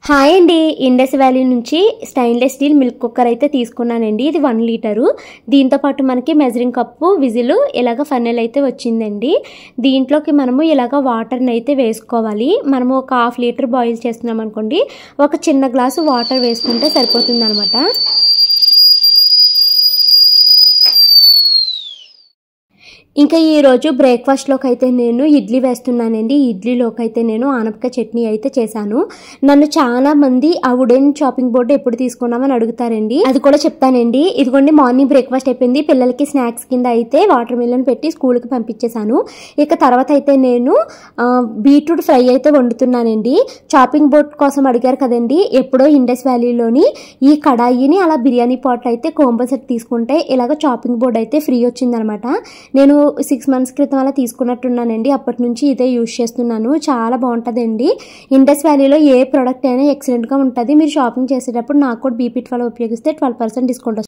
Hi అండి, Indus valley నుంచి stainless steel milk cooker అయితే తీసుకున్నానండి. ఇది 1 లీటరు. దీంతో పాటు మనకి మెజరింగ్ కప్పు, విజిల్, ఇలాగ ఫన్నెల్ అయితే వచ్చిందండి. దీంట్లోకి మనము ఇలాగ వాటర్ని అయితే వేసుకోవాలి. మనము ఒక 1/2 లీటర్ బాయిల్ చేస్తున్నాం అనుకోండి, ఒక చిన్న గ్లాసు వాటర్ వేసుకుంటే సరిపోతుంది అనమాట. ఇంకా ఈరోజు బ్రేక్ఫాస్ట్లోకి అయితే నేను ఇడ్లీ వేస్తున్నానండి. ఇడ్లీలోకి అయితే నేను ఆనపకాయ చట్నీ అయితే చేశాను. నన్ను చాలా మంది ఆ వుడెన్ చాపింగ్ బోర్డు ఎప్పుడు తీసుకున్నామని అడుగుతారండి. అది కూడా చెప్తానండి. ఇదిగోండి, మార్నింగ్ బ్రేక్ఫాస్ట్ అయిపోయింది. పిల్లలకి స్నాక్స్ కింద అయితే వాటర్ మిలన్ పెట్టి స్కూల్కి పంపించేశాను. ఇక తర్వాత అయితే నేను బీట్రూట్ ఫ్రై అయితే వండుతున్నానండి. చాపింగ్ బోర్డ్ కోసం అడిగారు కదండి, ఎప్పుడో ఇండస్ వ్యాలీలోని ఈ కడాయిని అలా బిర్యానీ పాట్ అయితే కోంబో సెట్ తీసుకుంటే ఇలాగ చాపింగ్ బోర్డ్ అయితే ఫ్రీ వచ్చిందనమాట. నేను 6 months క్రితం అలా తీసుకున్నట్టున్నానండి. అప్పటి నుంచి ఇదే యూజ్ చేస్తున్నాను. చాలా బాగుంటుందండి. ఇండస్ వ్యాలీలో ఏ ప్రోడక్ట్ అయినా ఎక్సలెంట్గా ఉంటుంది. మీరు షాపింగ్ చేసేటప్పుడు నాకు కూడా BP12 ఉపయోగిస్తే 12% డిస్కౌంట్ వస్తుంది.